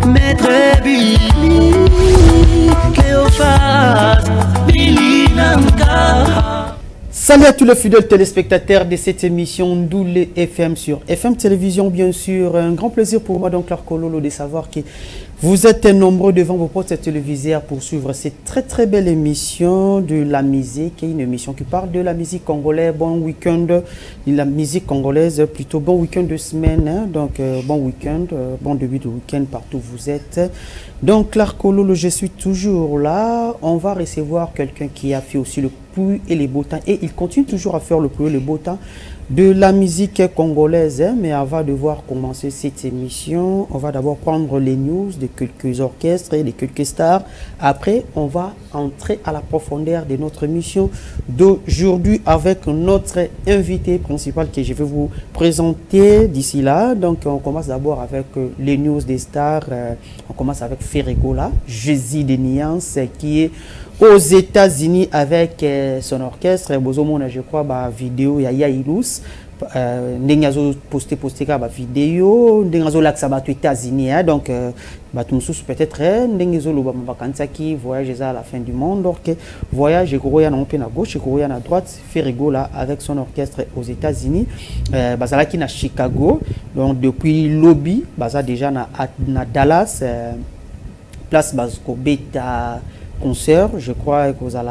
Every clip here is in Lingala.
Maître Billy, Cléophas, Billy Namka. Salut à tous les fidèles téléspectateurs de cette émission Ndoulé FM sur FM Télévision, bien sûr. Un grand plaisir pour moi, donc, Clark Kololo, de savoir que vous êtes nombreux devant vos postes téléviseurs pour suivre cette très belle émission de la musique, une émission qui parle de la musique congolaise. Bon week-end de la musique congolaise, plutôt bon week-end de semaine, hein, donc bon week-end, bon début de week-end partout où vous êtes. Donc Clark Kololo, je suis toujours là. On va recevoir quelqu'un qui a fait aussi le pluie et les beaux temps, et il continue toujours à faire le pluie et le beau temps de la musique congolaise, hein. Mais avant de voir commencer cette émission, on va d'abord prendre les news de quelques orchestres et de quelques stars. Après, on va entrer à la profondeur de notre émission d'aujourd'hui avec notre invité principal que je vais vous présenter d'ici là. Donc, on commence d'abord avec les news des stars. On commence avec Ferregola, Jésus de Nuance, qui est aux États-Unis avec son orchestre. Bozomona, je crois, bah vidéo ya Ilus. N'engazo posté ka vidéo, n'engazo laksa ba aux États-Unis, hein, donc bah tout peut-être n'engazo lo ba vacances qui voyage à la fin du monde. Donc voyage Koroya na à gauche, Koroya na droite, Ferregola avec son orchestre aux États-Unis. Bazala qui na Chicago, donc depuis lobby, baza déjà na Dallas, place Basco Beta concert, je crois que vous allez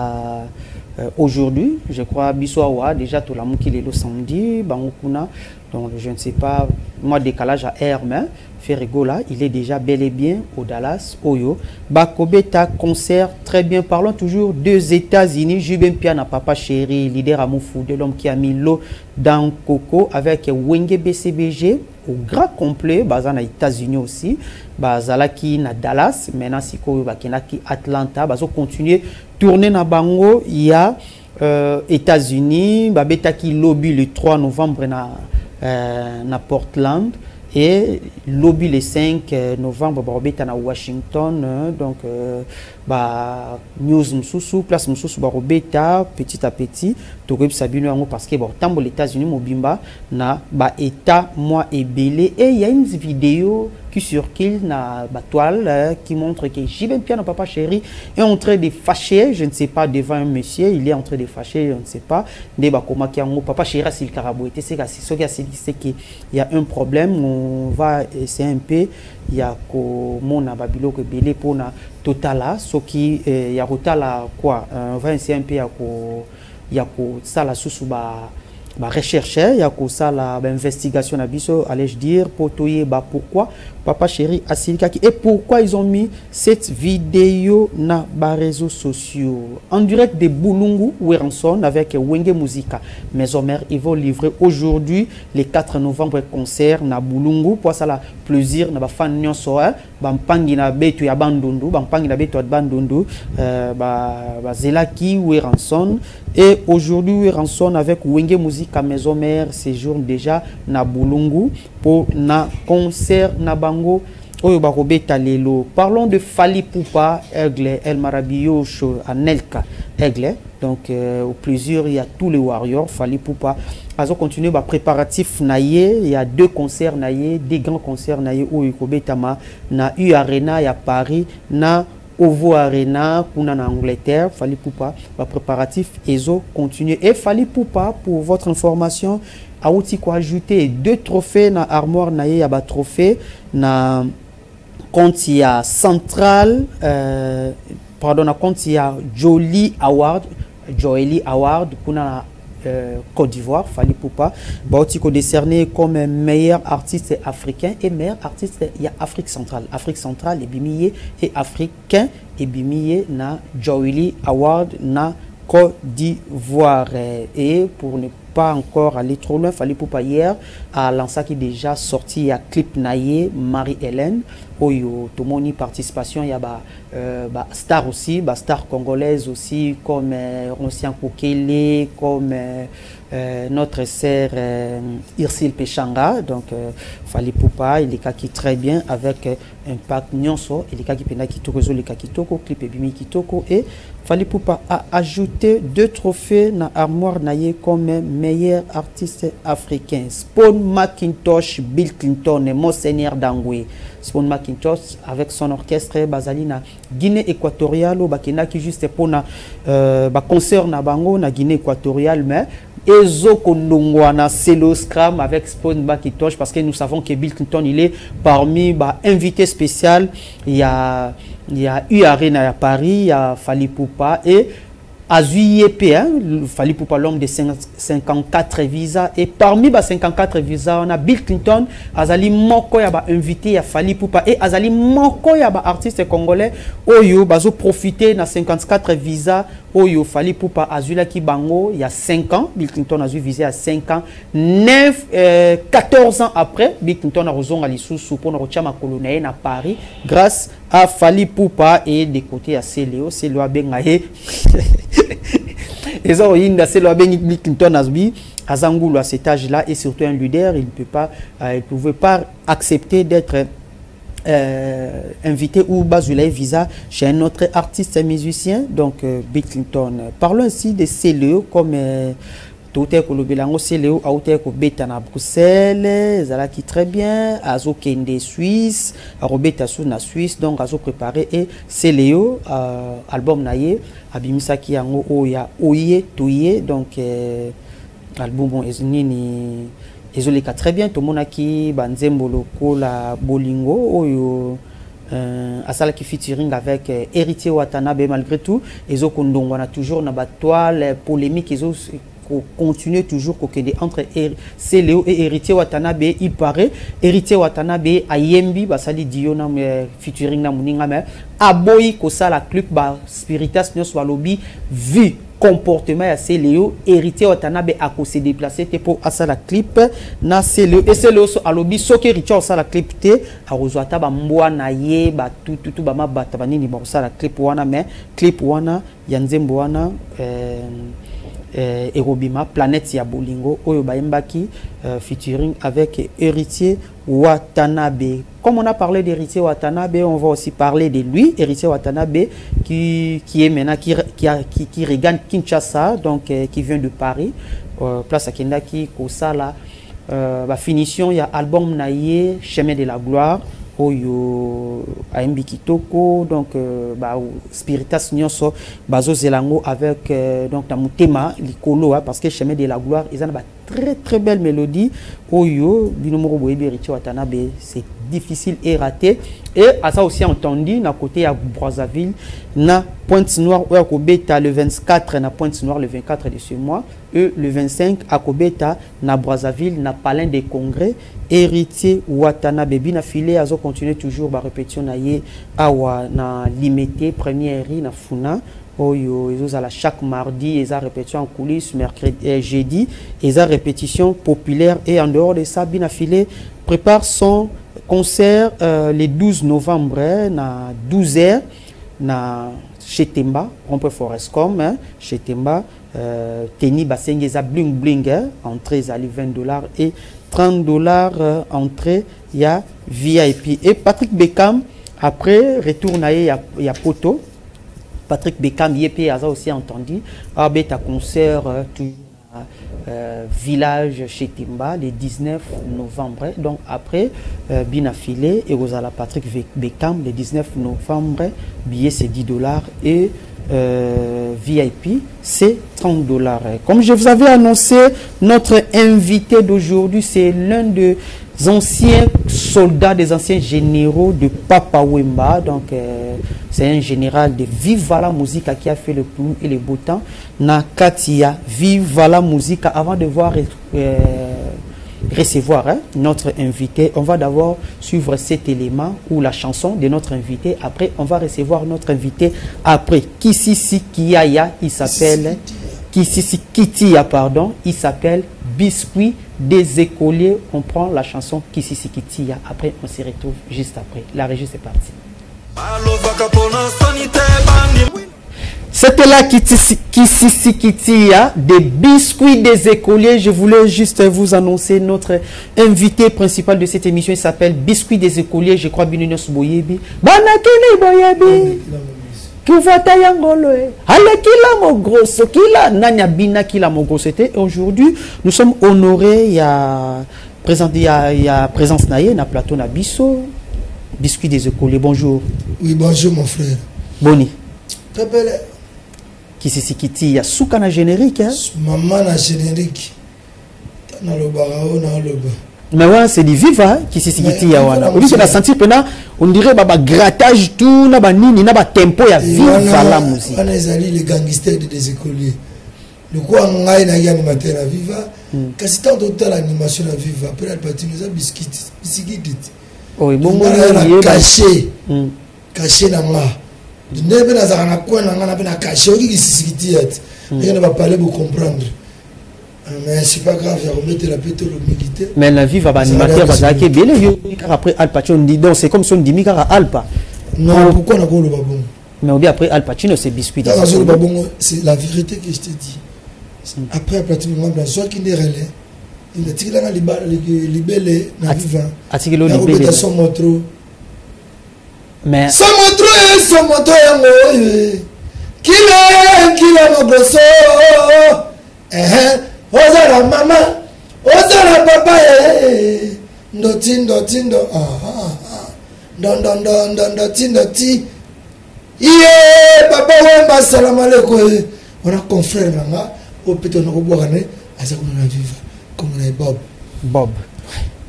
aujourd'hui, je crois Bissoawa, déjà tout l'amour qu'il est le samedi, Bangokuna, donc je ne sais pas, moi décalage à air, mais Ferregola, il est déjà bel et bien au Dallas, Oyo. Bakobeta concert, très bien, parlons toujours des États-Unis. Jubin Piana, papa chéri, leader à Moufou, de l'homme qui a mis l'eau dans Coco avec Wenge BCBG au grand complet, bazan aux États-Unis aussi, bazalaki na Dallas, maintenant siko bakinaki Atlanta, bazo continuer tourner na bango, il y a États-Unis, babeta qui lobby le 3 novembre na Portland. Et lobby le 5 novembre, barobeta na Washington, donc news msusu, place msusu barobeta petit à petit, tokeb sabino yango parce que bon tambo les États-Unis mobimba na ba état moi et belé, et il y a une vidéo qui circule na ba toile qui montre que Jibin Piana papa chéri est en train de fâcher, je ne sais pas, devant un monsieur, il est en train de fâcher, je ne sais pas, débat comment qui yango papa chéri s'il carabouete, c'est qu'il y a un problème. On va essayer un peu, il y a mon babilo que belé pour na totala, ce qui il y a totala quoi, on va essayer un peu, il y a ça la sous rechercher, il y a ça la investigation à biso, allais-je dire, pour toyer pourquoi papa chéri Asilikaki et pourquoi ils ont mis cette vidéo na bas réseaux sociaux en direct de Bulungu Weranson avec Wenge Musica. Mes homères, ils vont livrer aujourd'hui le 4 novembre concert na Bulungu pour ça la plaisir na ba fan nyonso bampangi na betu ya bandundu, bampangi na betu ya bandundu, zelaki Weranson. Et aujourd'hui Weranson avec Wenge Musica, mes homères, séjourne déjà na Bulungu pour na concert na bango oyo barobeta lelo. Parlons de Fally Poupa, Aigle, El Marabillo, Anelka, Aigle. Donc au plaisir, il y a tous les warriors, Fally Poupa. Azo continue ba préparatif naie, il y a deux concerts naie, des grands concerts naie oyo kobetama na U Arena ya Paris, na Ovo Arena kuna na Angleterre. Fally Poupa ba préparatif ezo continue. Et Fally Poupa, pour votre information, a aussi quoi ajouter 2 trophées na armoire naie ya ba trophée na compte il y a Central, pardon, na compte il y a Jolie Award kuna Côte d'Ivoire. Fally Poupa aussi décerné comme meilleur artiste africain et meilleur artiste il y a Afrique centrale et bimiye et africain et bimiye na Jolie Award na Côte d'Ivoire. Et pour ne pas encore aller trop loin, Fally Poupa hier à lancé qui déjà sorti à clip naie Marie-Hélène oyo tomoni participation, il y a star aussi, star congolaise aussi comme Roncien Kokele, comme notre sœur Irsil Pechanga. Donc Fally Poupa il est qui très bien avec impact nyonso, il est qui pena kitoko zo le kitoko clip et bimi kitoko. Et Fally Poupa a ajouté 2 trophées na armoire naie comme meilleurs artistes africains. Spawn Macintosh, Bill Clinton et Monseigneur Dangwe. Spawn Macintosh avec son orchestre Bazalina Guinée équatoriale au Bakina qui juste pour na concert na bango na Guinée équatoriale mais Ezo Kondongwana Celo Scram avec Spawn Macintosh parce que nous savons que Bill Clinton il est parmi invité spécial. Il y a eu Arena à Paris, il y a Fali Poupa et Azuyep, Fali Poupa l'homme de 54 visas et parmi les 54 visas on a Bill Clinton, Azali Moko yaba invité à Fali Poupa et Azali Moko yaba artiste congolais Oyo bazo profiter na 54 visas Oyo Fali Poupa Azula ki bango il y a 5 ans, Bill Clinton a eu visé à 5 ans, 14 ans après Bill Clinton a rejoint à l'issue pour notre chama colonel à Paris grâce à Fali Poupa et des côtés à Céléo a bengaye et ça c'est le Bill Clinton Asbi Azangoulou à cet âge-là et surtout un leader, il ne pouvait pas accepter d'être invité ou basulaï visa chez un autre artiste musicien, donc Bill Clinton. Parlons ainsi de Céléo comme tout est que le bilango Céléo a été que beta na Bruxelles, zala qui très bien, azo kende Suisse, a robeta sous na Suisse, donc azo préparé et Céléo album naie abimisa ki yango oya oye touye donc album bon eznini ezoleka très bien to monaki banzembolo ko la bolingo oyo asala qui featuring avec Héritier Watanabe malgré tout ezo kondongwana toujours na ba toile polémique ezo continuer toujours entre Céléo et Héritier Watanabe. Il paraît Héritier Watanabe a yembi basali diona featuring na muninga mais aboyi ko sala clip ba spiritas nyos walobi vu comportement à Céléo. Héritier Watanabe a ko se déplacer pour asala clip na Céléo et Céléo so alobi soki Héritier sala clip te a rozwata ba mbwana ye ba tout ba mabata banini ba sala clip wana mais clip wana ya nzembo wana Erobima Planète ya Bolingo Oyo Bayembaki featuring avec Héritier Watanabe. Comme on a parlé d'Héritier Watanabe, on va aussi parler de lui, Héritier Watanabe qui est maintenant qui regagne Kinshasa, donc qui vient de Paris, place à Kendaki Kosala. Finition il y a album naie Chemin de la Gloire. Oyo AMB Kitoko donc Spiritas Nyonso Bazo Zelango avec donc na mutema likolo parce que Chemin de la Gloire ils ont très belle mélodie Oyo binomoro boyebi Héritier Watanabe c'est difficile et raté et à ça aussi entendu na côté à Brazzaville na Pointe-Noire ou à Kobeta le 24 na Pointe-Noire le 24 de ce mois et le 25 à Kobeta na Brazzaville na Palais des Congrès Héritier Watanabe bina filé azo continuer toujours ba répétition na ye awa na limité première na Funa Oyo ils ont chaque mardi ils ont répétition en coulisses mercredi et jeudi ils ont répétition populaire et en dehors de ça bina filé prépare son concert le 12 novembre na 12h na chez Temba on peut Forestcom chez Temba Teni Basengeza bling bling entrée zali $20 et $30 entrée il y a VIP et Patrick Beckham après retourne il y a Poto Patrick Beckham yépé a aussi entendu beta concert village chez Timba le 19 novembre donc après bien affilé et vous allez Patrick Beckham le 19 novembre billet c'est $10 et VIP c'est $30. Comme je vous avais annoncé, notre invité d'aujourd'hui c'est l'un des anciens soldats, des anciens généraux de Papa Wemba. Donc c'est un général de Viva la Musique qui a fait le plus et le beau temps. Nakatia Viva la Musique. Avant de voir recevoir notre invité, on va d'abord suivre cet élément ou la chanson de notre invité. Après on va recevoir notre invité après Kisisi Kiaya, il s'appelle Kisisi Kitia pardon, il s'appelle Biscuit des écoliers. On prend la chanson Kisisi Kitia, après on se retrouve juste après. La régie c'est parti. C'était là Kisisi Kitia des Biscuits des écoliers. Je voulais juste vous annoncer notre invité principal de cette émission. Il s'appelle Biscuit des écoliers. Je crois Binunios Boyebi. Banakini Boyebi. Kuvata yangolo, allez kila mo grosso, kila nanya bina kila mo grosso. Aujourd'hui, nous sommes honorés, il y a présence naïe na plateau na biso, biscuit des écoles. Bonjour. Oui, bonjour mon frère. Boni. Très belle. Qui c'est Sikiti, il y a souka na générique hein. Maman na générique. Na le barao na le ba. Mais ouais, c'est du viva qui c'est Sikiti ya wana. Au lieu de la sentir pena, on dirait baba grattage tout na ba nini na ba tempo ya viva la musique. On est allé les gangsters des écoliers. Le quoi ngai na animateur à viva. Kasi tant d'autres l'animation à viva. Après la partie nous a biscuit. Oh, et bon caché. Caché na ma. Ne ben azaka na kwa na ngana ben caché oki Sikiti yet. Et on va parler pour comprendre. Mais c'est pas grave, il y a remettre la pétole au militaire. Mais la vie va animateur va zaké belé yo après Al Pacino dit donc c'est comme si on dit mi car Alpa. Non, pourquoi on a pas le babon? Mais on dit après Al Pacino c'est biscuit. C'est la vérité que je te dis. Après Al Pacino on a soit qui n'est relais. Il a tiré dans les libellé na vivant. A tiré le libellé. Son montro. Mais son montro yango. Kila mo grosso. Ozala mama, ozala papa ndoti ndoti iye papa wemba salam alaikum on a confrère nanga au péton na kobwakane asa kuna viva comme na Bob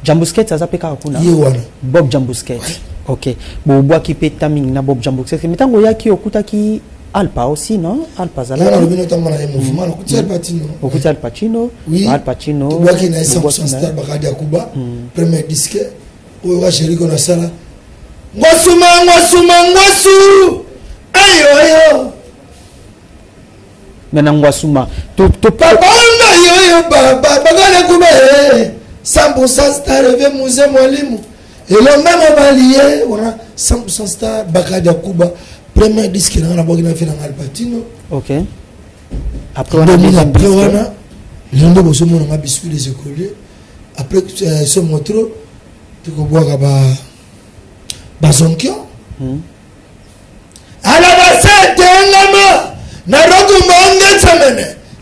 Jambusket ça s'appelle kakuna Bob Jambusket OK bo bwa ki petaming na Bob Jambusket mitango yaki okutaki Alpa aussi, non? Alpa Zala. Al Pacino. Oui. Al Pacino. Tu vois qu'il y a un star Bakadi Akuba. Premier disque. Où va chéri qu'on a ça là. Ngwasu. Ayo. Maintenant Ngwasuma. Papa ayo baba. Bakadi Akuba. 100% star revient musée mwalimu. Et le même valier, on a 100% star Bakadi Akuba. Premier disque dans la boîte fait dans Al Pacino. OK. Après on a l'un de ceux qui ont biscuit les écoliers. Après ce motro, tu peux boire à Zonkion. À la base de Naroku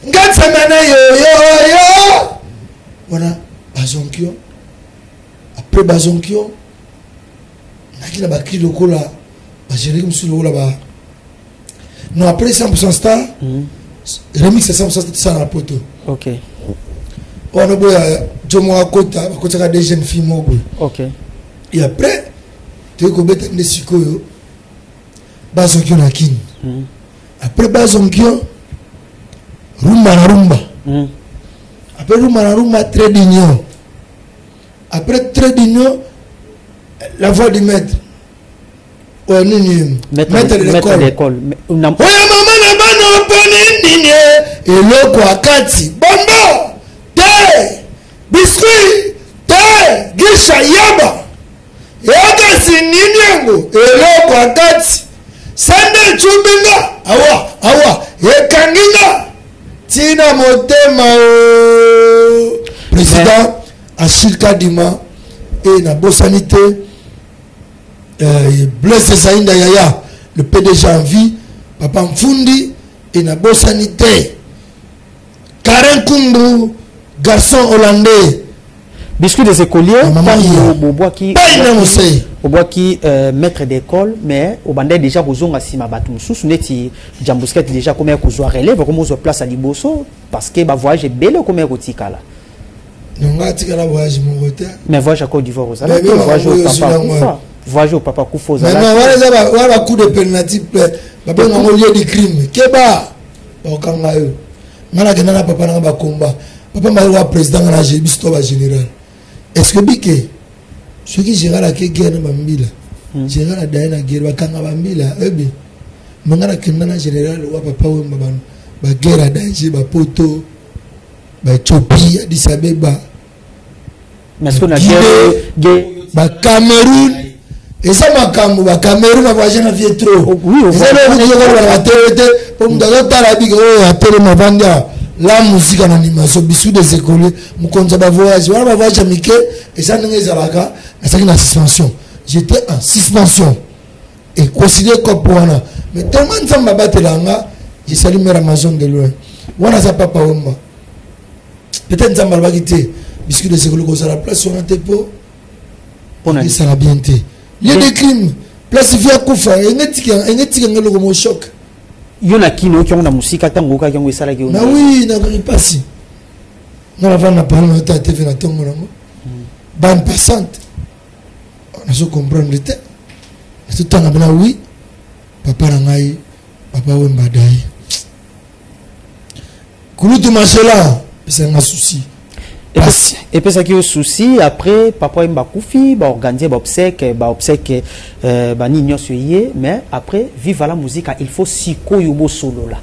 Ngatsamene yo. Voilà, Bazonkio. Après Bazonkio, on a bakri le cola. Non, après 100% star, remix c'est 100% star dans la poteau. OK. On a beau à côté des jeunes filles. OK. Et après, tu es comme des psychos. Bazonkyo na kin. Après Bazonkyo, rumba. Après rumba, très d'union. Après très d'union, la voix du maître. Maître de l'école. Oui, maman n'a pas et le quoi kati bombo te biscuit te gisha yaba yaga sininyango et le quoi kati sande chubinga awa yekanginga tina motema président Achille Kadima et na bosanité Blaise Zainda Yaya, le PDG en vie, Papa Mfundi, et Nabo Sanité, Karen Kumbu, garçon hollandais. Biscuit des écoliers, au bois qui maître d'école, mais au bandé déjà aux ongles à Simabatum sous neti Jambusket déjà comme un cousin relève comme aux place à Liboso parce que bah voyage est belle comme un rotikala. Mais voyage à Côte d'Ivoire aux Alpes, voyage au Papa. Voyage au Papa Koufo. Mais non, voilà coup de pénalty, papa n'a pas lieu de crime. Keba, au Kangayo. Nana Kenana papa n'a pas combat. Papa m'a dit président de la général. Est-ce que Biké, ce qui gère la guerre de Bambila, gère la Diana guerre, Wakanga Bambila, Ebi, Mangana Kenana général, ou papa ou Maban, la guerre à Danger, la poto, la Chopi, Addis Abeba, mais ce qu'on a guerre, Cameroun. Et ça m'a camou, Cameroun a voyagé dans vieux trop. Oui, la musique en animation, bisous des écoles, mon compte va voyager, on va voyager Mickey, et ça n'est pas ça qui est en suspension. J'étais en suspension. Et considéré comme pour un mais tellement de gens battent l'anga, je salue mes Amazon de loin. Wana za papa Wemba. Peut-être ça m'a quitté. Biscuit de sécurité qu'on a la place sur un dépôt. Et ça l'a bien été. Lieu de crime. Place via Koufa. Et n'est-ce qu'un logo choc. Il y en a qui n'ont pas de musique à tango qui ont ça la gueule. Mais oui, n'a pas si. Nous avons parlé de la TV na tango nango. Bande passante. On a su comprendre le temps. Tout temps na oui. Papa nangai, papa Wemba dai. Kouloutou Machela, c'est un souci. Et puis ça qui est un souci, après, papa Wemba Koufi, organiser obsèque, nignon suye, mais après, vive la musique, il faut siko yubo solo là.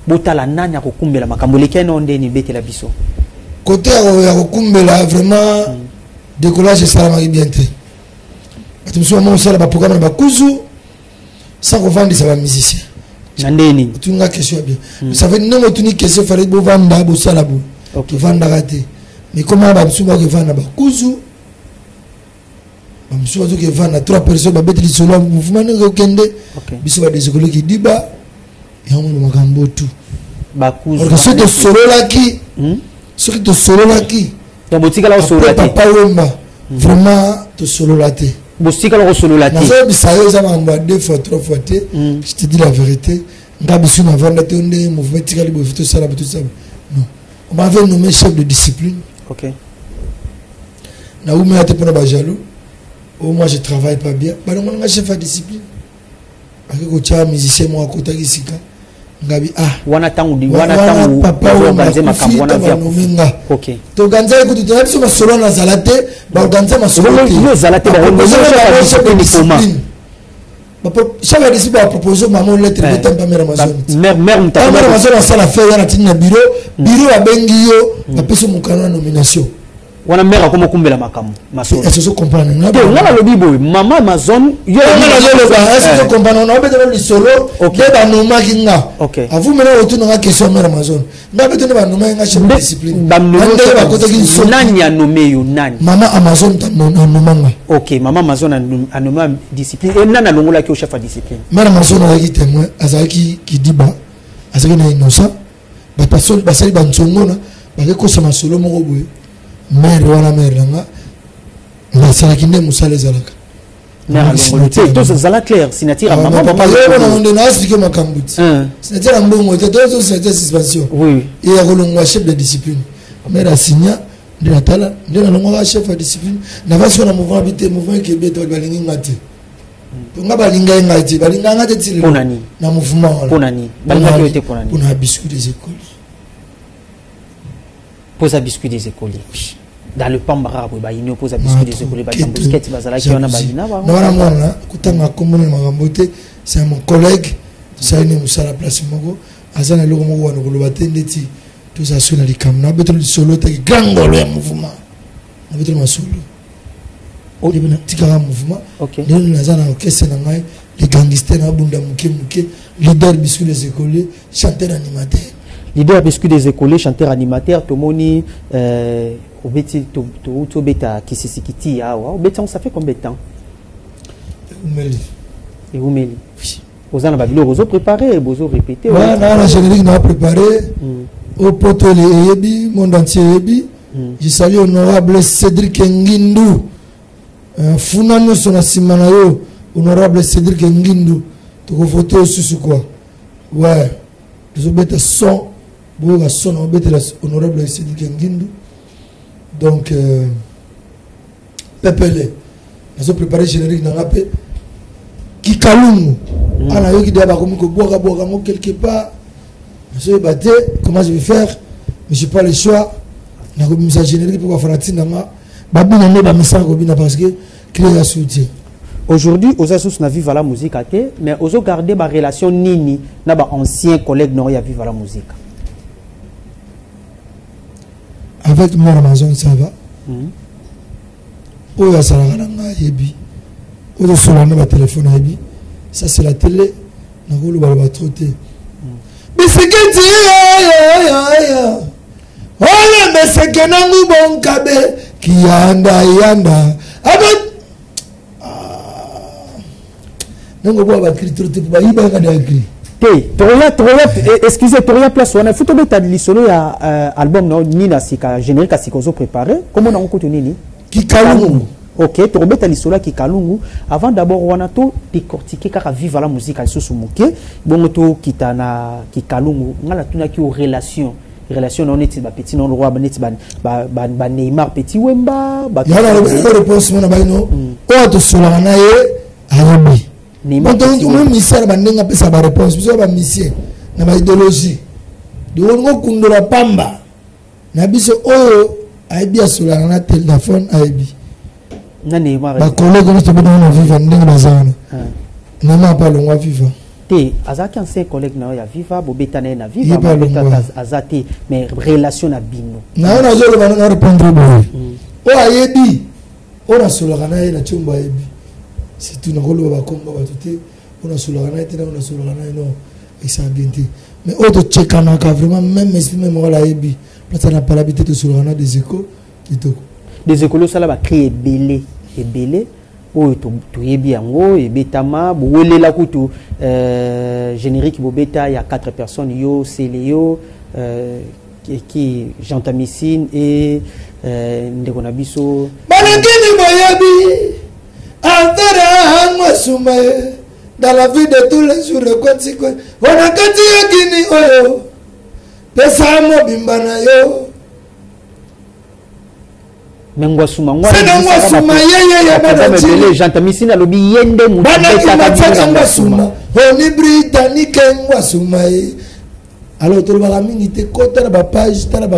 Bota la nanya kokumbe la makamboleke n'onde ni bete la biso. Côté à kokumbe là, vraiment, décollage ça m'a bien été. Tu me souviens, moi, ça là, programme ba kuzu, sans qu'on vende ça va musicien. Nandeni. Tu n'as question bien. Ça fait non tu n'as question fallait bo vendre bo sala bo. OK. Vendre raté. Mais comment ba msuba que vendre ba kuzu? Ba msuba que vendre trois personnes ba bête solo mouvement ne kende. OK. Biso ba des écoles qui diba. Et on le makambo tout. Ba kuzu. Parce que ce solo là qui ce qui te solo là qui. Donc botika la solo là. Papa Wemba. Vraiment te solo là té. Bostika la solo la té. Deux fois, trois fois, je te dis la vérité. Non. On m'avait nommé chef de discipline. Ok. Moi, je travaille pas bien. Je suis chef de discipline. Je suis musicien, moi, à côté de Sika. Ngabi wana papa organiser makambo wana via OK to organiser écoute tu as sur solo na zalate ba organiser ma solo yo zalate ba chef de discipline chef de discipline a proposé maman lettre de temps mère Amazon mère mutaka mère Amazon a sala fait yana tina bureau a bengi yo ba peso mukana nomination wana mère comme kumbela makambo masolo est-ce que vous comprenez na le bibo maman Amazon yo est-ce que vous comprenez on a besoin de solo de ba noma kinga OK à vous maintenant autour na question mère Amazon na besoin de ba noma nga chef de discipline nani a nommé yo nani maman Amazon ta nomanga OK maman Amazon a nommé discipline et nana longola ki au chef de discipline mère Amazon a qui témoin azaki qui dit ba azaki na innocent ba personne ba sali ba ntsongona ba ko sama solo moko boye mère wana mère langa la salakinde musale zalaka na ngolote to zala clair sinatira maman on a expliqué ma kambuti sinatira mbongo to to c'est suspension oui et ya kolongwa chef de discipline mère asigna de la tala de la longwa chef de discipline na vaso na mouvement habité mouvement qui beto balingi ngati nga balinga ngati balinga ngati tili ponani na mouvement ponani balinga qui était ponani on a biscuit des écoles pose à biscuit des écoles dans le pambara ba yino pose à biscuit des écoles ba tambusket bazala qui on a balina ba non non kutanga komona magambote c'est mon collègue ça ne musa la place moko azana loko moko wana ko batendeti tout ça sur les caméras beto solo te gangolo ya mouvement na beto masolo o de bena tikara mouvement OK nous nazana orchestre na ngai les gangsters na bunda muke leader biscuit des écoles chanteur animateur leader biscuit des écoles chanteur animateur tomoni obeti to beta kisisikiti awa obeti ça fait combien de temps umeli aux ana babilo bozo préparer bozo répéter la générique n'a préparé au poto les yebi monde entier yebi je salue honorable Cédric Ngindu funano sona simana yo honorable Cédric Ngindu to photo sur quoi ouais les obeta son boga son obeta honorable Cédric Ngindu. Donc, Pepele, ils ont préparé le générique dans la paix. Qui kalungu, ana yo qui doit boire quelque part. Je vais battre, comment je vais faire? Mais je n'ai pas le choix. Je vais faire générique pour faire la tinama. Babi n'a pas mis parce que créer la soutien. Aujourd'hui, aux Asus na vivre la musique à terre, mais aux autres garder ma relation nini, na ba ancien collègue n'ont ya vivre la musique. Avec mon Amazon, ça va. Oh, il y a ça, il téléphone. Ça, c'est la télé. On va trotter. Mais c'est que tu es. Oh, mais c'est que nous bon kabe. Qui yanda. nango kwa ba cri trop te ba yiba ka da cri excusez Toria place on a photo beta lisolo ya album no nina sika générique à sikozo préparé comment on a nini Kikalungu. Ok, tu rebelles l'histoire Kikalungu. Avant d'abord, on a tout décortiqué car vivre la musique à Sousumuke. Bon, tout Kitana Kikalungu. On a tout qui aux relations. Relation non est ba petit non roi ba Neymar petit Wemba. Il y a la réponse mon abaino. O to sola na ye ayebi. Neymar. Donc on misère ba nenga pesa ba réponse. Biso ba misien na ba idéologie. De on ko la pamba. Na biso oyo ayebi sola na téléphone ayebi. Ba collègue on se met dans vivre ndenge bazana. Neymar pas long vivre. Te azaki ancien collègue na ya viva bobeta na viva bobeta azati mais relation na bino na ona zo le bana répondre boy o ayebi ona sologa na ye na chumba ayebi c'est tout na rolo ba komba ba tuté ona sologa na ye tena ona sologa na ye non et ça bien te mais auto checker na ka vraiment même esprit même wala ayebi plata na pas l'habitude de sologa na des échos kitoko des écoles ça là ba créer belé et belé o to yebi yango e betama bowelela la kutu générique bobeta il y a 4 personnes yo Célio qui Jean Missine et ndeko na biso banangini boyebi antara hangwa sumaye dans la vie de tous les jours quoi on a kati yakini oyo pesa mo bimbana yo Mengwa suma ngwa ye bana Jean Missine alobi yende mu bana suma oni britannique ngwa suma ye alors to ba mingi te kota na ba page tala ba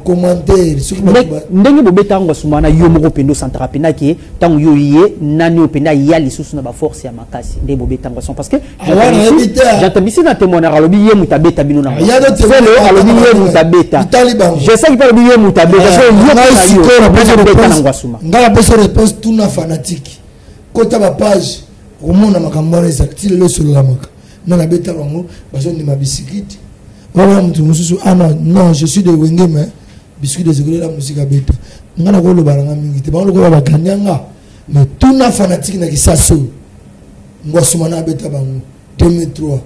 commentaire ndenge bobeta ngwa suma na yo moko pendo centra pena ki tango yo ye nani openda ya lisusu na ba force ya makasi nde bobeta ngwa suma parce que Jean Missine na témoignage alobi ye mutabeta bino na ya do témoignage alobi ye mutabeta je sais qu'il parle de ye mutabeta parce que yo ngwa suma ngala poso réponse tout na fanatique kota ba page romona makambo na sakti le solo la maka na la beta bango bazo ni mabisikiti wala mtu mususu non je suis de Wengeme biscuit de zéro la musique à beta ngana ko lo balanga mingi te ba lo ko ba kanyanga mais tout na fanatique na kisaso ngwa suma na beta bango 2003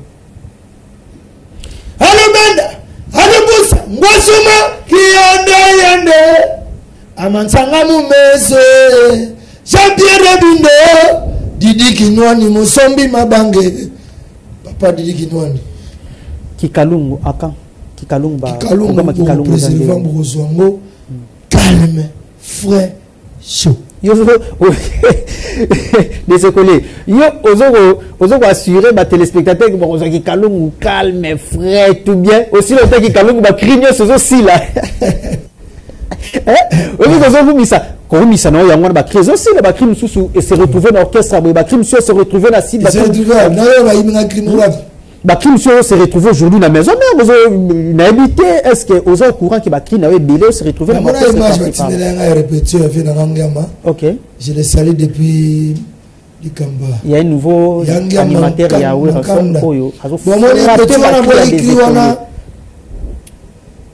allo banda allo busa ngwa suma yande amansanga mumeze Jean-Pierre Bindo Didi Kinwani Musombi Mabange papa Didi Kinwani Kikalungu aka Kikalungu ba Kikalungu président Bozwango calme frais chaud yo des écoles yo ozo assurer ba téléspectateurs que bon Kikalungu calme frais tout bien aussi le temps Kikalungu ba crigno sozo si là vous misa non ya ngwana ba créer aussi ba crime sous et se retrouver dans l'orchestre ba crime se retrouver na site ba crime se retrouver aujourd'hui na maison mais na habité est-ce que aux courant qui ba crime na belé se retrouver dans l'orchestre OK je les salue depuis Likamba il y a un nouveau animateur ya oui oyo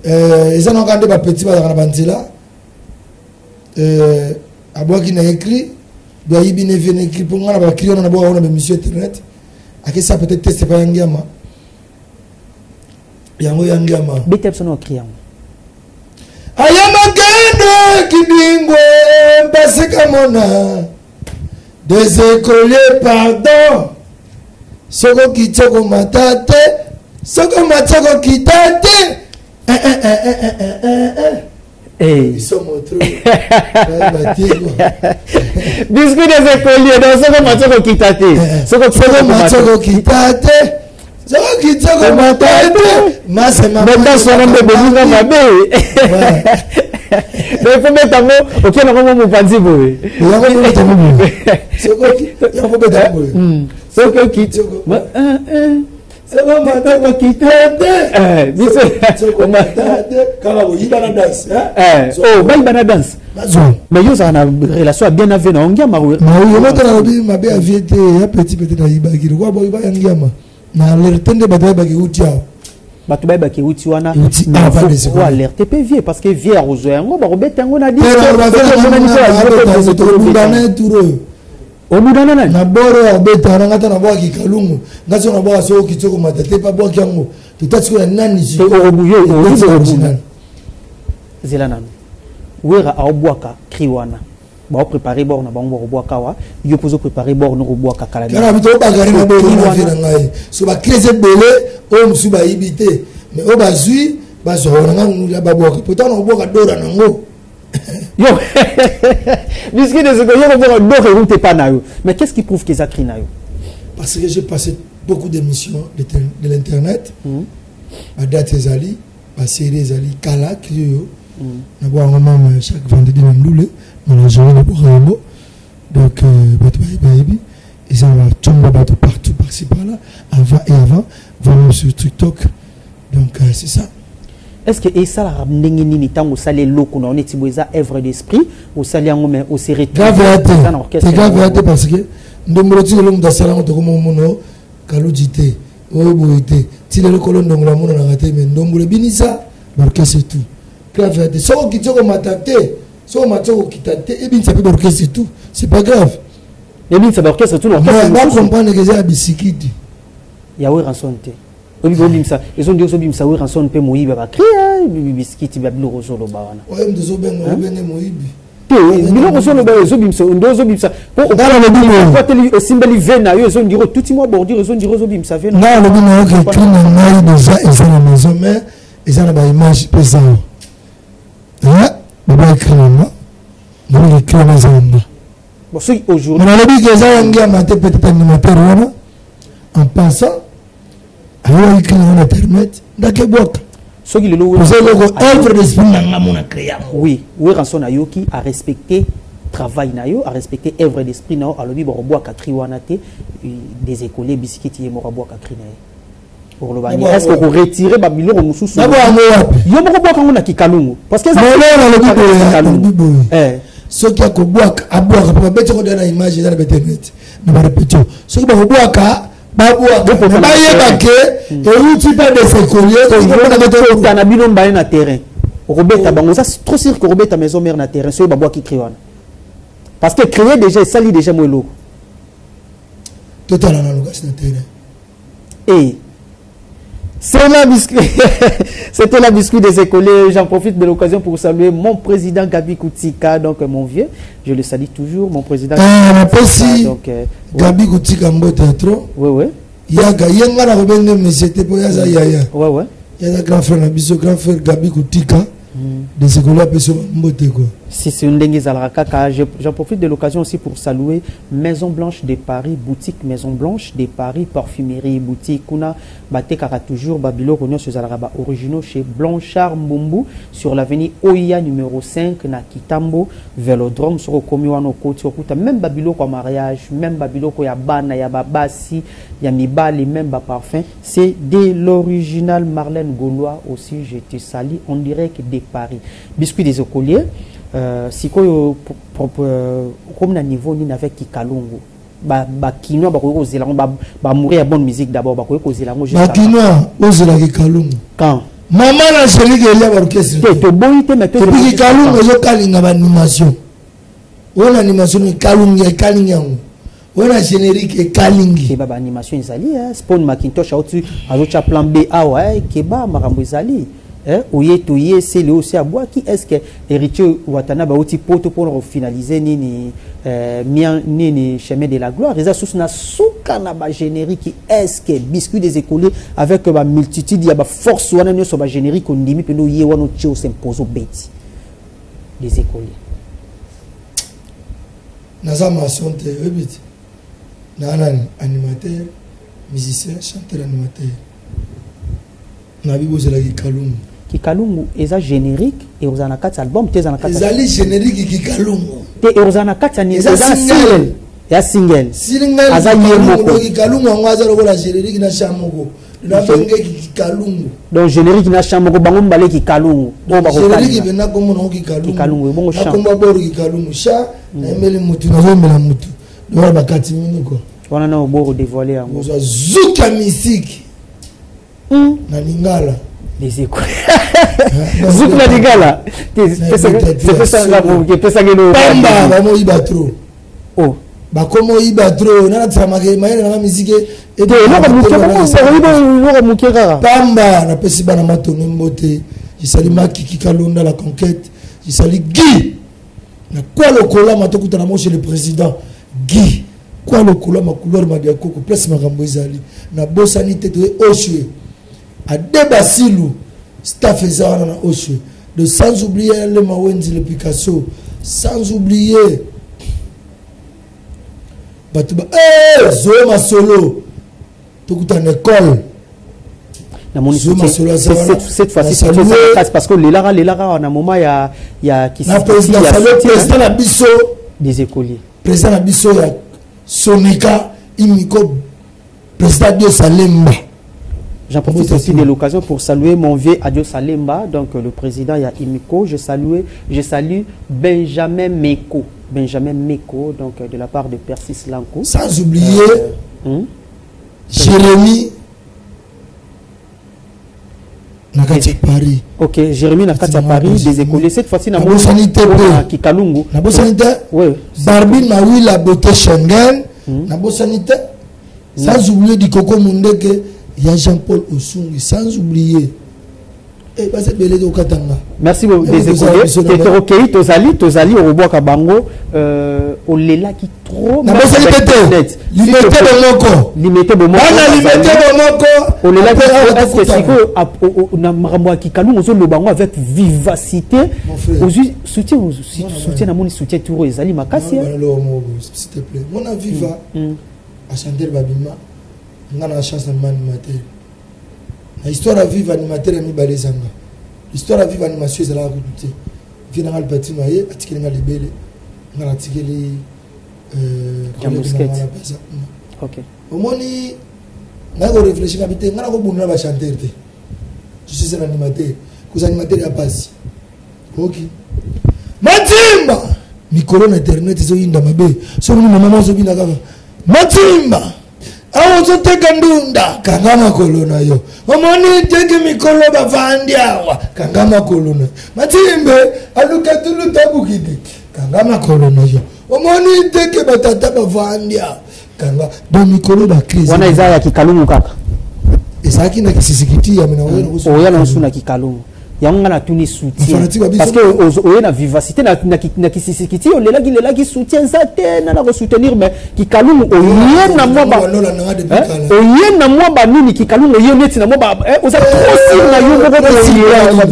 ils ont regardé ba petit ba na banzela aboki na écrit doit y bien venir écrit pour moi na crier na bo on a monsieur internet aki ça peut-être tester pas yangiama bete sono crier ayama gende kibingwe passé kamona des écoliers pardon soko kitoko matate soko matoko kitate ils sont montrés. Biscuit des écoliers, donc c'est comme Matoko Kitate. C'est comme Matoko Kitate. C'est comme Kitoko Matate. Ma c'est ma. Maintenant, son nom de Bénina Mabé. Donc, il faut mettre un mot. Ok, on va me penser pour lui. Il y a un mot de mot. C'est comme il faut mettre un mot. C'est comme Kitoko. C'est comme Matoko Kitate. Oh, Baïbana danse. Mais yo ça na relation bien avec na ongia mawe. Yo mota na lobi mabe aviete ya petit na ibaki kwa boy ba yangiama. Na alertende bataille ba ki utia. Batu ba ki uti wana. Faut alerter pe vie parce que vie arroso yango ba robeta yango na dit. au bout d'un an na boro ya beta na ngata na boa ki kalungu ngaso na boa so ki tsoko matate pa boa ki yango tutatsi ko nani ji au bout original zelana wera a boaka kriwana ba préparer bord na bango boaka wa yo pozo préparer bord no boaka kala kana bito ba gari na boro na fina ngai so ba kreze belé o msu ba ibité mais o ba zui ba zo na ngangu la ba boaka pourtant no boaka dora na ngo yo biscuit de ce que yo boaka route pas na yo mais qu'est-ce qui prouve qu'ils a cri na yo parce que j'ai passé beaucoup d'émissions de l'internet à date ezali à série ezali kala kiyo na boa ngoma chaque vendredi na ndule na journée de Borango donc baby ils ont tomber bateau partout par-ci par-là avant et avant vraiment sur TikTok donc c'est ça. Est-ce que et ça la ndenge nini tango salé loko na oneti boza œuvre d'esprit au salé ngo mais au série grave parce que ndomoro ti lo mda sala ngo ko mono kalujite o boite ti le ko lo ndongola mono na ngate mais ndombole binisa l'orchestre c'est tout grave so ki tsoko matate so matoko kitate et bien ça peut l'orchestre tout c'est pas grave et bien ça l'orchestre tout l'orchestre on va comprendre que c'est bisikiti ya we ranson te obi bim ça ils ont dit so bim ça we ranson pe moyiba ba créer bisikiti ba bilo zo lo ba wana ouais mzo bengo benge moyibi bilo zo lo ba zo bim ça ndo zo bim ça pour dans le bim ko teli simbali vena yo zo ndiro tout moi bordir zo ndiro zo bim ça vena non le bim que clean na déjà ils ont la maison mais ils ont ba image pesant hein baba écrivement non écrit na zamba bon si aujourd'hui on a dit que ça ngia maté peut-être animateur wana en passant alors écrit na internet ndake boka so qui le lo œuvre d'esprit na mona créa oui oui ranson ayoki a respecter travail na yo a respecter œuvre d'esprit na alobi bo boka kri wana te des écoliers bisikiti mo boka kri na pour le bani est-ce qu'on retirer babilo ko mususu yo mo boka ngona kikalungu parce que ça ce qui a ko boka aboka pa bete ko dana image na internet na ba répéter ce qui ba ko boka ba boka ba yeba ke et tu pas de ces colliers on a bino mbaye na terrain robeta bango ça c'est trop sûr que robeta maison mère na terrain so ba boka ki kriwana parce que créer déjà ça lit déjà moelo total na location na terrain et c'était la biscuit des écoliers. J'en profite de l'occasion pour saluer mon président Gabi Koutika, donc mon vieux. Je le salue toujours, mon président. Donc, Gabi Koutika Mbotentro. Oui, oui. Yaga, Yenga na robenge mesete po yaza yaya. Ouais, ouais. Yaga grand frère Nabiso, grand frère Gabi Koutika. Des écoles peso mbote quoi. Si c'est une dengue zalrakaka, j'en profite de l'occasion aussi pour saluer Maison Blanche de Paris, boutique Maison Blanche de Paris, parfumerie, boutique Kuna Batekara toujours Babilo Rognon sur Zalraba originaux chez Blanchard Mbumbu sur l'avenue Oya numéro 5 na Kitambo Vélodrome sur Okomiwano Koti Okuta même Babilo kwa mariage, même Babilo kwa bana ya babasi, ya mibali même ba parfum, c'est de l'original Marlène Gaulois aussi, je te salue en direct de Paris. Biscuit des écoliers. Si quoi comme na niveau ni avec Kikalungu ba kinoa ba ko zela ba mourir à bonne musique d'abord ba ko zela ngo ba kinoa o zela Kikalungu quand maman na chérie que il y a orchestre to bonité mais to Kikalungu zo kalinga ba animation on animation Kikalungu ya kalinyango on a générique kalingi ke ba animation izali Spawn Macintosh autu azocha plan B awa ke ba makambo izali Oye, c'est le aussi à bois qui est-ce que héritier Watanabe outil poto pour finaliser ni chemin de la gloire. Les associations na souka na ba générique est-ce que biscuit des écoliers avec ba multitude ya ba force wana nyo so ba générique on dimi peno ye wana tio symposo beti les écoliers. Naza maçon te rebit. Na animateur, musicien, chanteur, animateur. Nabibo c'est la Kikalungu. Kikalungu est générique et aux anakats album tes anakats. Ezali générique Kikalungu. Et aux anakats ni single. Ya single. Single. Azaye moko. Kikalungu ngaza lokola générique na chamoko. Na benge Kikalungu. Donc générique na chamoko bango mbale Kikalungu. Générique bena komo na Kikalungu. Kikalungu bongo chant. Komba boru Kikalungu cha na emeli mutu na zomela mutu. Doa bakati mini ko. Wana na oboro dévoiler yango. Zuka musique. Na lingala les écoles zouk na lingala c'est ça là pour que pesa ngeno pamba ba mo ibatro oh Bakomo Ibadro, na tramake mayele na musique et Pamba na pesi bana matoni mbote. Je salue Makiki Kalonda la conquête. Je salue Guy. Na quoi le kola matokuta na chez le président Guy. Quoi le kola ma couleur ma dia koko place makambo ezali. Na bosani tete Oshwe. A Debasilu staff ezana na Oshwe. De sans oublier le Mawenzi le Picasso, sans oublier Batuba Zoé Masolo tout en école. Cette fois-ci c'est parce que les Lara en un moment il y a qui président Abisso des écoliers. Président Abisso Sonika Imiko président de Salemba. J'en profite aussi de l'occasion pour saluer mon vieux Adio Salemba, donc le président il y a Imiko. Je salue Benjamin Meko, donc de la part de Persis Lanko. Sans oublier Jérémy Nakati Paris. Ok, Jérémy Nakati à Paris, des écoliers. Cette fois-ci, na Bosanité Kikalungu. Na Bosanité. Oui. Barbie Maui la beauté Schengen. Na Bosanité. Sans oublier du Coco Mundeke. Il y a Jean-Paul Osungi, sans oublier. Merci beaucoup. Des écoliers. Tozali, au Bois Kabango, au Lela qui trop. Limité de Moko. Au Lela qui avec vivacité. Soutien à mon soutien tout Ezali Makassi. S'il te plaît. Mon avis va à chanter Babima. On a la chance d'animateur. L'histoire à vivre animateur est mi zanga. L'histoire à vivre animation c'est la route. Vient dans le petit noyer, attiquer les libellés, on a attiqué les ok. Au moins ni n'a pas réfléchi à habiter, n'a pas bon na chanter. Je suis un animateur. Vous animateur à passe. Ok. Matimba. Micro internet zo inda mabe. So ni maman zo bina kaka. Matimba. Awo zo teka ndunda kangama kolona yo omoni teke mikolo bavandi awa kangama kolona matimbe aluka tulu tabukidi kangama kolona yo omoni teke batata bavandi awa kanga do mikolo ba crise wana izaya Kikalungu kaka ezaki na kisisikiti ya mina oya na usuna Kikalungu yanga na tuni soutien parce que oya na vivacité na kisisikiti olela ki soutien ça te na ko soutenir mais Kikalungu oye na moi ba oye na moi ba nini Kikalungu oye neti na moi ba oza trop na yo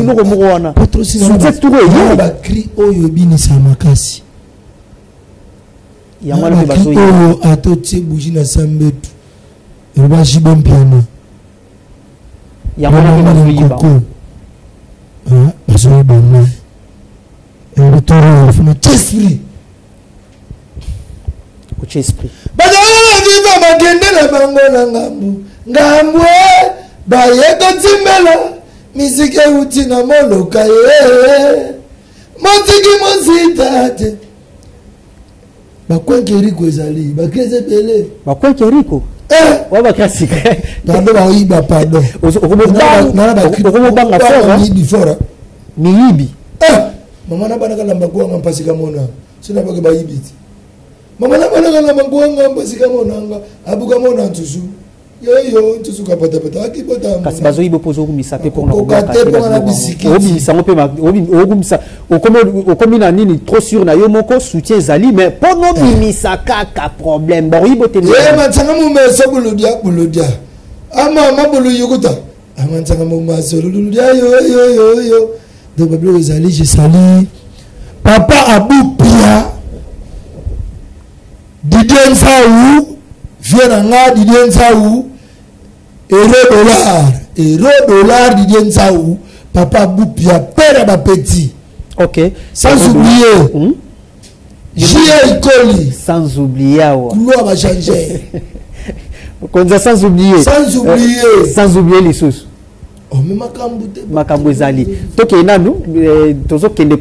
moko ko moko wana soutien tout oye ba cri oyo bini sa makasi yanga na bazo oyo atoti buji na sambetu ba jibon piano yanga na bazo yiba bazo bana retour funa esprit au esprit bazo viva magendela bango na ngambu ba yeko timbela misike uti na moloka motiki mozita bakwenkeriko ezali bakeze bele bakwenkeriko wa bakasika tando ba yiba pardon okomobanga fora fora miyibi mama na bana kala mbako nga mpasika mona sina bake ba yibiti mama na bana kala mbako nga mpasika mona nga abuka mona ntusu yo ntusu kapata pata akibota kasi bazo yibo pozo kumisa pe pour na bisiki obimisa ngope obimisa okomi na nini trop sûr na yo moko soutien zali mais pour no bimisa kaka problème ba yibo te matsanga mu meso buludia ama mabulu yukuta ama matsanga mu meso buludia yo de bablo zali je salue papa Abou Pia Didier Nsaou vient nga Didier Nsaou euro dollar Didier Nsaou papa Abou Pia père ba petit. Ok. Sans oublier J.A. Ikoli. Sans oublier couloir va changer. Sans oublier les sous. Oh, mais Makambo ezali. Donc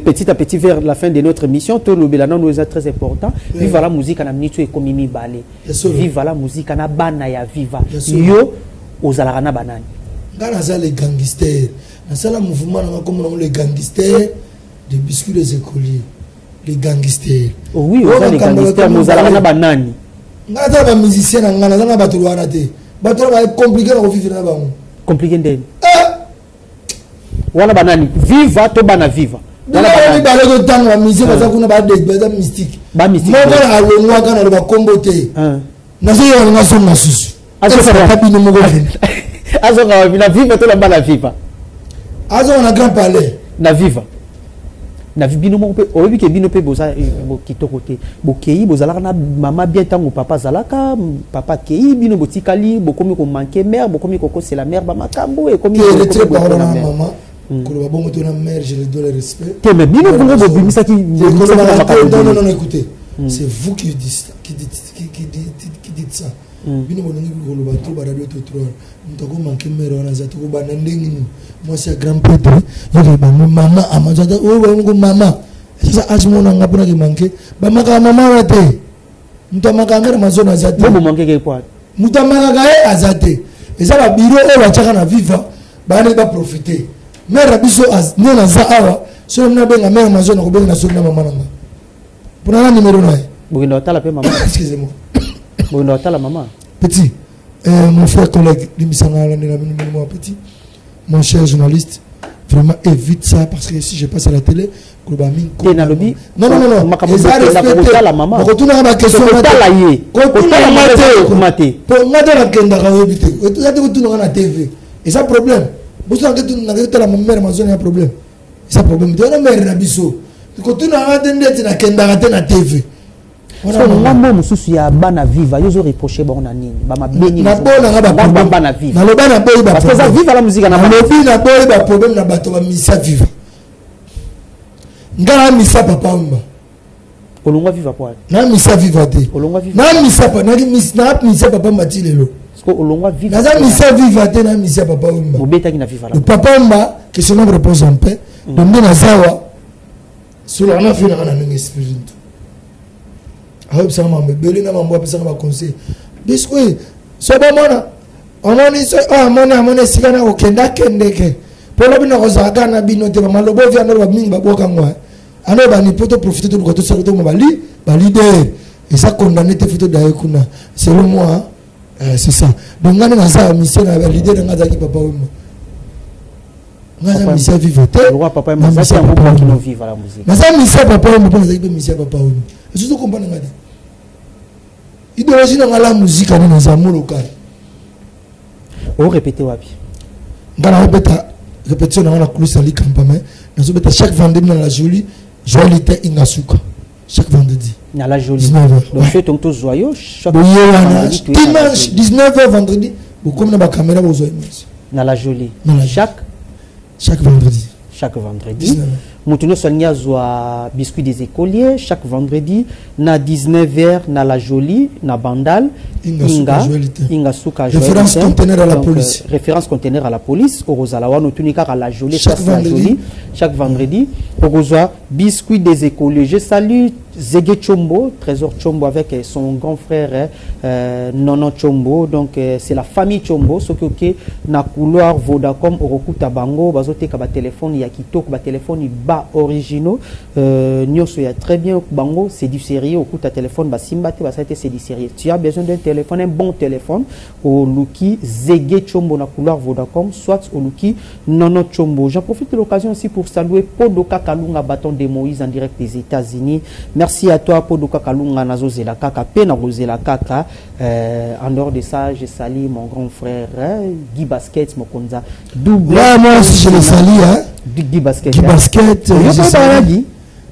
petit à petit vers la fin de notre émission, tout le belano nous est très important. Viva la musique na minute ekomimi balé. Viva la musique na bana ya viva. Yo ozalaka na banani. Ngana za les gangsters. Na sala mouvement na comme les gangsters des biscuits des écoliers. les gangsters. Oh oui, les gangsters, nous allons na banani. Ngata ba musicien na ngana na bato wana te. Bato ba compliqué na vivre na bango. Compliqué ndeni. Wana banani, viva to bana viva. Wana banani ba lego tango musicien baza kuna ba mystique. Ba mystique. Mo ba alonwa kana ba kombo te. Na zo yo nga so na susu. Azo fa papi no mo go. Azo nga na viva to la bana viva. Azo na grand palais. Na viva. Na bino mo pe oyebi ke bino pe boza kitoko te bokei bozalaka na mama bien tango papa zalaka papa kei bino botikali bokomi ko manquer mère bokomi ko c'est la mère ba makambo e komi ko maman ko ba bongo to na mère je le dois le respect te mais bino bongo bobimisa ki non écoutez c'est vous qui dites ça bino bonongi ko lo ba to ba radio to trop ntoko manquer mère wana za to ba na ndengi moi c'est grand Pedro il ba maman amazada o ba ngo mama ça ajmona ngapona ke manquer ba maka mama rate mtamaka ngere mazona zate bo manquer ke quoi mtamaka ga azate eza ba biro o ba chaka na viva ba ne ba profiter mère biso az ne na za awa so na benga mère mazona ko benga so na mama nanga pona na numéro na bo ndo tala pe mama excusez-moi bo ndo tala mama petit mon frère collègue Limisanga la numéro petit. Mon cher journaliste, vraiment évite ça parce que si je passe à la télé, non. La maman. Retourne à ma question. La TV. Et ça problème. Vous savez que la mère m'a donné un problème. Ça problème. Tu as la mère Nabiso. Tu continues à attendre la TV. Moi moi souci ya bana viva yo zo reprocher bon na nini ba mabeni na bana viva na bana boy ba parce que ça viva la musique na lobi na boy ba problème na bato ba misa viva ngala misa papa mba olongwa viva quoi na misa viva te olongwa viva na misa pa na misa papa mati lelo parce que olongwa viva na misa viva te na misa papa mba mobeta ki na viva la papa mba que son nom repose en paix donc na zawa sur la fin na na esprit ah oui, ça m'a belé na mambo apesa na conseil biscuit so ba mona ononi so mona sikana ko kenda kendeke polo bino ko zaka na bino te ba malobo via no ba mingi ba boka ngwa ano ba ni poto profiter to ko to ba leader et ça condamné te fito d'ailleurs kuna selon moi c'est ça donc ngana na ça mission na leader nga zaki papa wemo ngana mission vivre te roi papa ma ça c'est un groupe qui nous vivre la musique na ça mission papa wemo pour zaki mission papa wemo je te comprends ngadi idéologie dans la musique à nos amours local. On répète wapi. Dans la répétition dans la coulisse à l'Ikampame, nous avons chaque vendredi dans la jolie joyalité Ingasuka. Chaque vendredi. Dans la jolie. 19h. Donc c'est ton joyeux. Dimanche 19h vendredi. Vous comme dans la caméra vous avez dans la jolie. Chaque vendredi. Chaque vendredi. Moutono Sonia zoa biscuit des écoliers chaque vendredi na 19h na la jolie na Bandal Inga Souka référence conteneur à la police référence conteneur à la police au Rosalawa no tunika à la jolie chaque vendredi au zoa biscuit des écoliers je salue Zege Chombo Trésor Chombo avec son grand frère Nono Chombo donc c'est la famille Chombo ce que na couloir Vodacom Orokuta Bango bazote ka ba téléphone ya kitoko ba téléphone ba originaux nyoso ya très bien bango c'est du sérieux au coup ta téléphone ba simba te ba ça c'est du sérieux tu as besoin d'un téléphone un bon téléphone au Luki Zege Chombo na couloir Vodacom soit au Luki Nono Chombo. J'en profite de l'occasion aussi pour saluer Podoka Kalunga bâton de Moïse en direct des États-Unis. Merci à toi Podoka Kalunga nazo zela kaka pe na rozela kaka en dehors de ça je salue mon grand frère Guy Basket Mokonza double moi aussi je le salue hein Guy Basket. Guy Basket,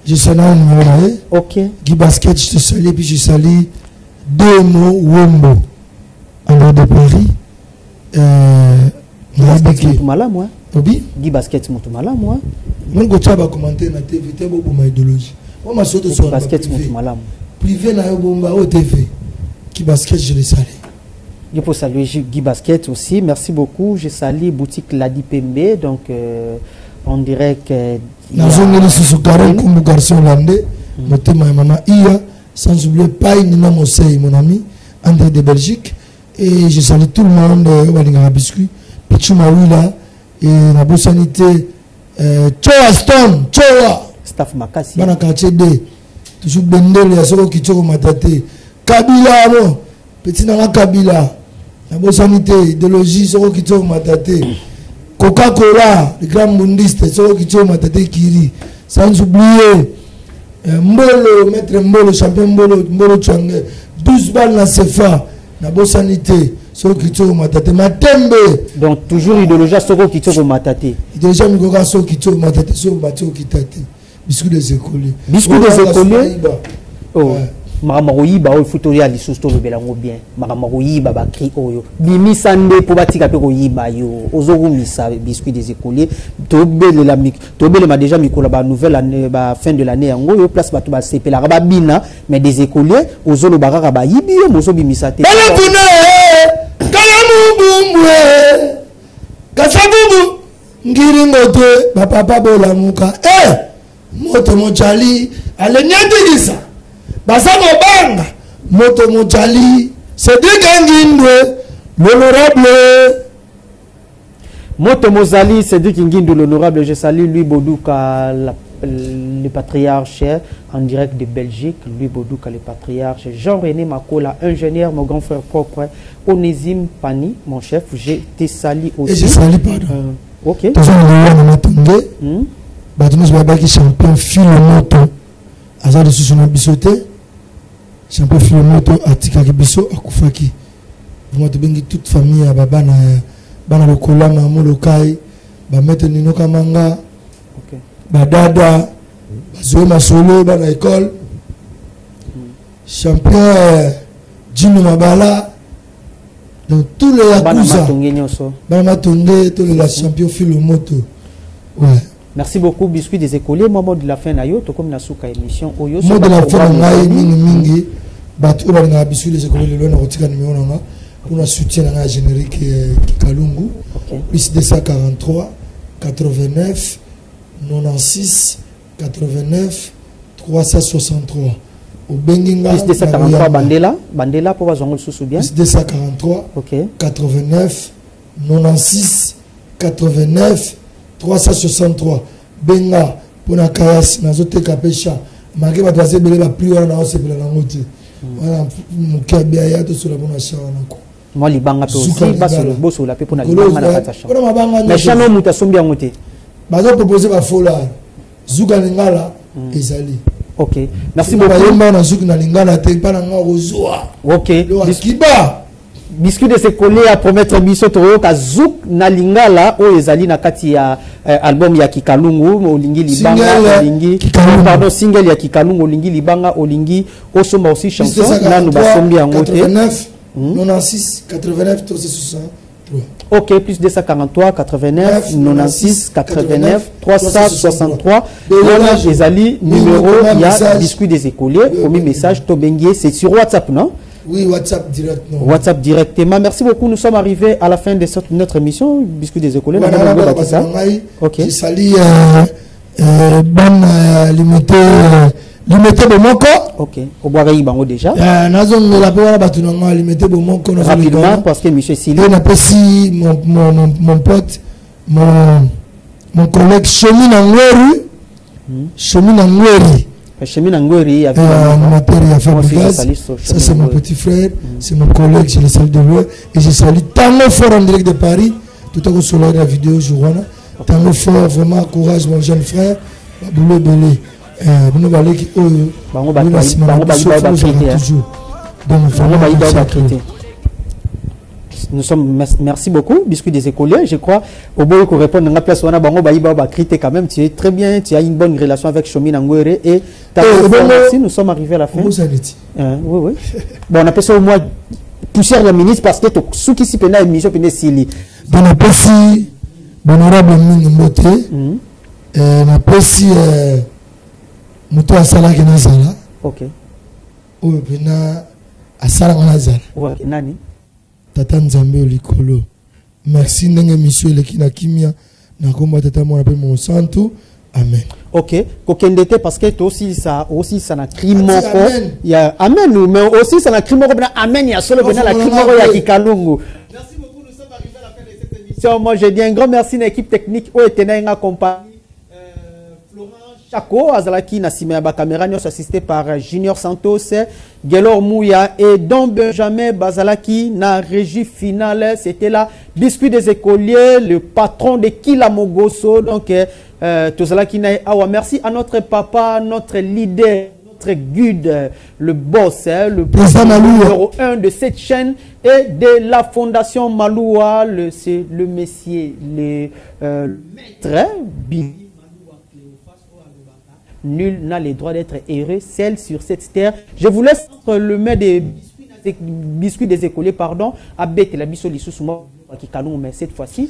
je salue un numéro. Ok. Guy Basket, je te salue, puis je salue Demo Wombo, en dehors de Paris. Mala moi. Obi. Guy Basket Moutoumala moi. Mon coach a commenté na TV, tu as beaucoup ma idéologie. Moi ma sorte sur Basket Moutoumala. Privé na bomba au TV. Guy Basket, je le salue. Je peux saluer Guy Basket aussi. Merci beaucoup. Je salue boutique Ladi Pembe donc. On dirait que comme garçon landais, sans oublier pas Nina Mosei, mon ami, André de Belgique, et je salue tout le monde, Walinga Biscuit, Pichou Mawila, et la bonne sanité, Choa Stone, Choa, Staff Makasi, Banakache D, toujours bendele ya soko kitoko matate Kabila non petit nanga Kabila na bosanité idéologie soko kitoko matate Coca-Cola le grand bundiste soko kitoko matate Kiri sans oublier Mbolo maître Mbolo champion Mbolo Tchangé 12 balles na CFA na bosanité soko kitoko matate Matembe donc toujours idéologie soko kitoko matate idéologie mikoka soko kitoko matate soko batio kitate biscuit des écoliers. Biscuit des écoliers. Oh. Maramaroyiba o futori ali susto le belango bien. Maramaroyiba ba cri oyo. Bimi sande po batika pe koyiba yo. Ozoru misa biscuit des écoliers. Tobele la mik. Tobele ma déjà mikola ba nouvelle année ba fin de l'année yango yo place ba to ba CP la ba bina mais des écoliers ozolo baraka ba yibi yo mozo bimisa te. Bala tuna kalamu bumwe. Kasabubu ngiringote ba papa bola muka. Moto mochali alenyadilisa basa mobanga moto mochali Cédric Ngindwe l'honorable moto mozali Cédric Ngindwe l'honorable je salue Louis Bodouka le patriarche en direct de Belgique Louis Bodouka le patriarche Jean-René Makola ingénieur mon grand frère propre Onésime Pani mon chef j'ai te sali aussi et je salue pardon ok Batumos Babaki champion Philomoto Azad sous son bisoté champion Philomoto Atika Biso Akufaki vous te bengi toute famille à babana bana lokola mamo lokai ba mettre nino kamanga ok badada bazo masolo bana école champion Jino Mabala donc tous les yakuza bana matonge tous les champion Philomoto ouais. Merci beaucoup, Biscuit des écoliers. Moi, mot de la fin, nayo, to comme nasuka émission. Oyo. Mot de la fin, nayo, mingi, bat ou la Biscuit des écoliers, le rotika numéro nanga, pour la soutien à générique Kalungu. Plus 243, 89, 96, 89, 363. Au Benginga. Plus 243 Bandela pour voir Zongol sous bien. Plus 243, 89, 96, 89. 363 benga pona kayas na zote kapesha mage ba tracer bele ba plus wana na osepela na ngoti wana mukabia ya to sur la bona shawana ko moi libanga pe aussi baso le bosso la pe pona libanga na katasha mais chano muta sombi ngote bazo proposer ba fola zuka lingala ezali ok merci beaucoup ba na zuka na lingala te pa na ngozwa ok biskiba Biscuit de se coller à promettre biso toro ka zouk na lingala o ezali na kati ya album ya Kikalungu olingi libanga olingi pardon single ya Kikalungu olingi libanga olingi osomba aussi chanson nanu basombi yango te 96 89 363 ok plus 243 89 96 89 363 voilà ezali numéro ya Biscuit des écoliers premier message tobengie c'est sur WhatsApp non. Oui, WhatsApp directement. WhatsApp directement. Merci beaucoup. Nous sommes arrivés à la fin de notre émission. Biscuit des écoliers. Ok. Je salue limité Bomoko. Ok. Au Boiraï Bango déjà. Rapidement parce que monsieur Sili. On appelle si mon pote, mon collègue Chemina Ngweri. Chemina Ngweri. Chemina Ngweri ça c'est mon petit frère, c'est mon collègue, je le salue de loin et je salue Tango Fort en direct de Paris, tout à l'heure sur la vidéo Jourana. Tango Fort, vraiment courage mon jeune frère, Baboulé Belé, nous allons qui nous sommes merci beaucoup Biscuit des écoliers je crois au bout qu'on répond dans la place on a bango baïba critiquer quand même tu es très bien tu as une bonne relation avec Chomina Ngwere et merci nous sommes arrivés à la fin oui oui bon on appelle ça au moins poussière la ministre parce que ceux qui s'y pena émission pena sili dans la pesi honorable Mingi Mbote na pesi muto asala kena zala ok o pena asala kena zala ouais nani Tata Nzambe Olikolo. Merci ndenge monsieur Lekina Kimia na komba tata mo appelle mon santo. Amen. OK, kokendete parce que aussi ça na crimoko. Il y a amen mais aussi ça na crimoko bena amen ya solo bena la crimoko ya Kikalungu. Merci beaucoup nous sommes arrivés à la fin de cette émission. Moi je dis un grand merci à l'équipe technique au Etenenga compagnie Florent Chaco, Azalaki Nassime Bakamerani, assisté par Junior Santos, Gelor Mouya et Don Benjamin Bazalaki, na régie finale. C'était là, Biscuit des écoliers, le patron de Kila Mogoso. Donc, Tozalaki Nae Awa. Merci à notre papa, notre leader, notre guide, le boss, le numéro 1 de cette chaîne et de la fondation Maloua. C'est le messier, le maître, Nul n'a le droit d'être heureux, seul sur cette terre. Je vous laisse le maître des biscuits des écoliers, pardon, à Bête la Bissoli sous moi, qui canon, mais cette fois-ci.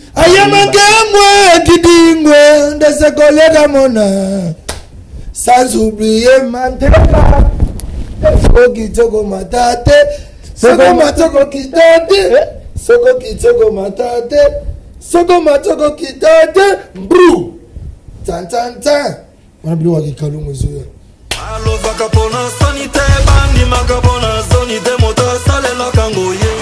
Sans oublier Mandela, Soki Toko Matate, Soko Matoko Kitate, Soko Kitoko Matate, Soko Matoko Kitate, Brou, Tan Tan Tan. On a besoin de calme, monsieur. Allo vakapona sanité, bandi makapona sanité, moto sale la kangoye.